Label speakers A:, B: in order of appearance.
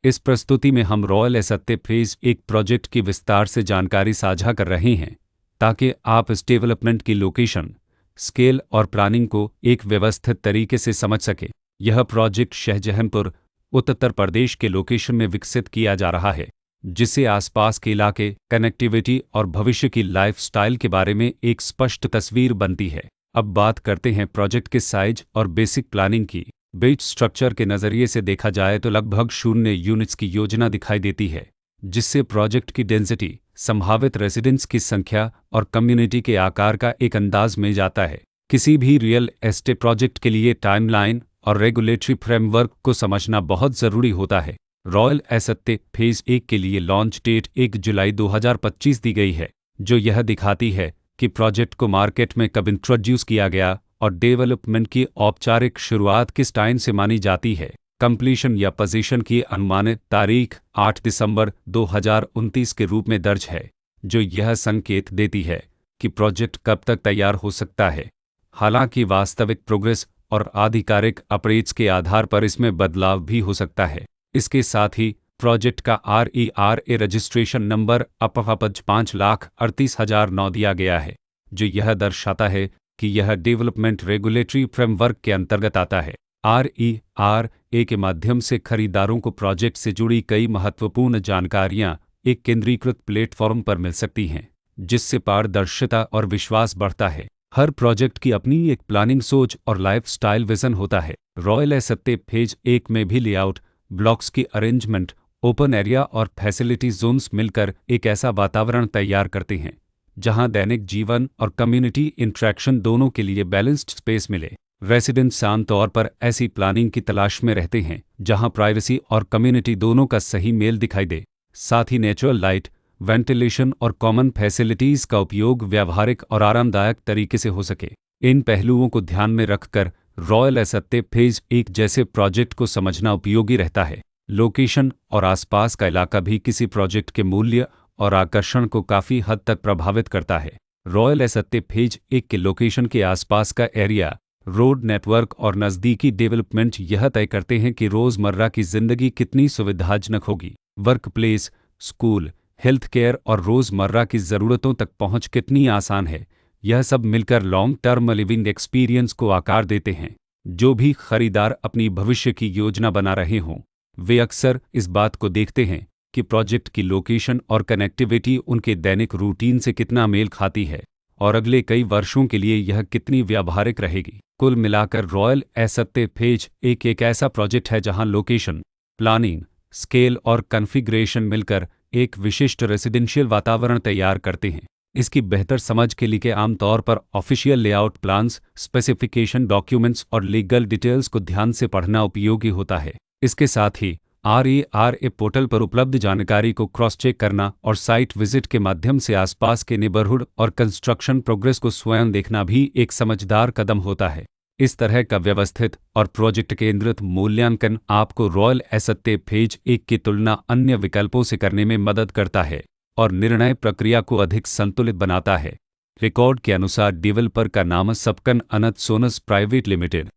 A: इस प्रस्तुति में हम रॉयल एसत्ते फेज एक प्रोजेक्ट की विस्तार से जानकारी साझा कर रहे हैं ताकि आप इस डेवलपमेंट की लोकेशन, स्केल और प्लानिंग को एक व्यवस्थित तरीके से समझ सकें। यह प्रोजेक्ट शाहजहांपुर, उत्तर प्रदेश के लोकेशन में विकसित किया जा रहा है, जिससे आसपास के इलाके, कनेक्टिविटी और भविष्य की लाइफस्टाइल के बारे में एक स्पष्ट तस्वीर बनती है। अब बात करते हैं प्रोजेक्ट के साइज और बेसिक प्लानिंग की। बेस स्ट्रक्चर के नज़रिए से देखा जाए तो लगभग 0 यूनिट्स की योजना दिखाई देती है, जिससे प्रोजेक्ट की डेंसिटी, संभावित रेजिडेंट्स की संख्या और कम्युनिटी के आकार का एक अंदाज मिल जाता है। किसी भी रियल एस्टेट प्रोजेक्ट के लिए टाइमलाइन और रेगुलेटरी फ्रेमवर्क को समझना बहुत ज़रूरी होता है। रॉयल एसत्ते फेज 1 के लिए लॉन्च डेट 1 जुलाई 2025 दी गई है, जो यह दिखाती है कि प्रोजेक्ट को मार्केट में कब इंट्रोड्यूस किया गया और डेवलपमेंट की औपचारिक शुरुआत किस टाइम से मानी जाती है। कंप्लीशन या पोजीशन की अनुमानित तारीख 8 दिसंबर 2029 के रूप में दर्ज है, जो यह संकेत देती है कि प्रोजेक्ट कब तक तैयार हो सकता है। हालांकि वास्तविक प्रोग्रेस और आधिकारिक अपडेट्स के आधार पर इसमें बदलाव भी हो सकता है। इसके साथ ही प्रोजेक्ट का RERA रजिस्ट्रेशन नंबर अपवापज 5,38,009 दिया गया है, जो यह दर्शाता है कि यह डेवलपमेंट रेगुलेटरी फ्रेमवर्क के अंतर्गत आता है। RERA के माध्यम से खरीदारों को प्रोजेक्ट से जुड़ी कई महत्वपूर्ण जानकारियां एक केंद्रीकृत प्लेटफॉर्म पर मिल सकती हैं, जिससे पारदर्शिता और विश्वास बढ़ता है। हर प्रोजेक्ट की अपनी एक प्लानिंग सोच और लाइफस्टाइल विजन होता है। रॉयल एसत्ते फेज 1 में भी लेआउट, ब्लॉक्स की अरेंजमेंट, ओपन एरिया और फैसिलिटी जोन्स मिलकर एक ऐसा वातावरण तैयार करते हैं जहां दैनिक जीवन और कम्युनिटी इंटरेक्शन दोनों के लिए बैलेंस्ड स्पेस मिले। रेसिडेंट्स आमतौर पर ऐसी प्लानिंग की तलाश में रहते हैं जहां प्राइवेसी और कम्युनिटी दोनों का सही मेल दिखाई दे। साथ ही नेचुरल लाइट, वेंटिलेशन और कॉमन फैसिलिटीज़ का उपयोग व्यावहारिक और आरामदायक तरीके से हो सके। इन पहलुओं को ध्यान में रखकर रॉयल एसत्ते फेज 1 जैसे प्रोजेक्ट को समझना उपयोगी रहता है। लोकेशन और आसपास का इलाका भी किसी प्रोजेक्ट के मूल्य और आकर्षण को काफ़ी हद तक प्रभावित करता है। रॉयल एसत्ते फेज 1 के लोकेशन के आसपास का एरिया, रोड नेटवर्क और नज़दीकी डेवलपमेंट यह तय करते हैं कि रोज़मर्रा की ज़िंदगी कितनी सुविधाजनक होगी। Work place, school, health care और रोज़मर्रा की ज़रूरतों तक पहुंच कितनी आसान है, यह सब मिलकर लॉन्ग टर्म लिविंग एक्सपीरियंस को आकार देते हैं। जो भी खरीदार अपनी भविष्य की योजना बना रहे हों, वे अक्सर इस बात को देखते हैं कि प्रोजेक्ट की लोकेशन और कनेक्टिविटी उनके दैनिक रूटीन से कितना मेल खाती है और अगले कई वर्षों के लिए यह कितनी व्यावहारिक रहेगी। कुल मिलाकर रॉयल एसत्ते फेज 1 एक ऐसा प्रोजेक्ट है जहां लोकेशन, प्लानिंग, स्केल और कॉन्फ़िगरेशन मिलकर एक विशिष्ट रेसिडेंशियल वातावरण तैयार करते हैं। इसकी बेहतर समझ के लिए आमतौर पर official layout plans, specification documents और लीगल डिटेल्स को ध्यान से पढ़ना उपयोगी होता है। इसके साथ ही RERA पोर्टल पर उपलब्ध जानकारी को क्रॉस चेक करना और साइट विजिट के माध्यम से आसपास के नेबरहुड और कंस्ट्रक्शन प्रोग्रेस को स्वयं देखना भी एक समझदार कदम होता है। इस तरह का व्यवस्थित और प्रोजेक्ट केंद्रित मूल्यांकन आपको रॉयल एसत्ते फेज 1 की तुलना अन्य विकल्पों से करने में मदद करता है और निर्णय प्रक्रिया को अधिक संतुलित बनाता है। रिकॉर्ड के अनुसार डेवलपर का नाम सपकन अनंत सोनस प्राइवेट लिमिटेड